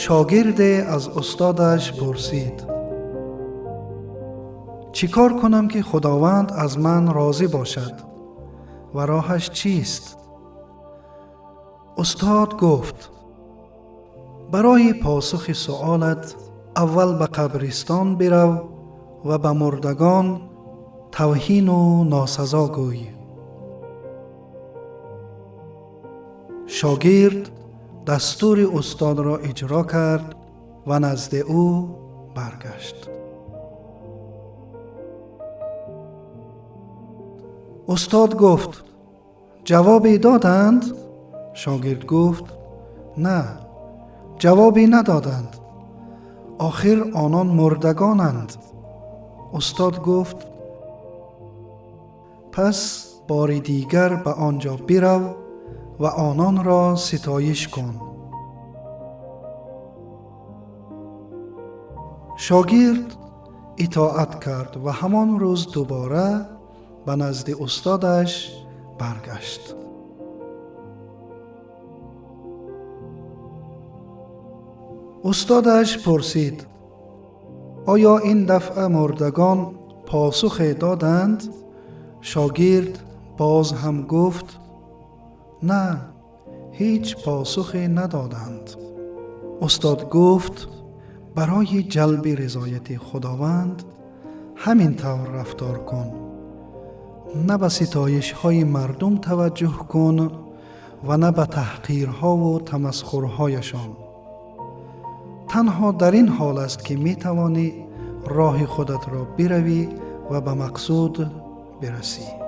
شاگرد از استادش پرسید: چی کار کنم که خداوند از من راضی باشد و راهش چیست؟ استاد گفت: برای پاسخ سؤالت اول به قبرستان برو و به مردگان توهین و ناسزا گوی. شاگرد دستور استاد را اجرا کرد و نزد او برگشت. استاد گفت: جوابی دادند؟ شاگرد گفت: نه، جوابی ندادند. آخر آنان مردگانند. استاد گفت: پس بار دیگر به آنجا برو و آنان را ستایش کن. شاگرد اطاعت کرد و همان روز دوباره به نزد استادش برگشت. استادش پرسید: آیا این دفعه مردگان پاسخ دادند؟ شاگرد باز هم گفت: نه، هیچ پاسخی ندادند. استاد گفت: برای جلب رضایت خداوند همین طور رفتار کن. نه به ستایش های مردم توجه کن و نه به تحقیرها و تمسخرهایشان. تنها در این حال است که می توانی راه خودت را بروی و به مقصود برسی.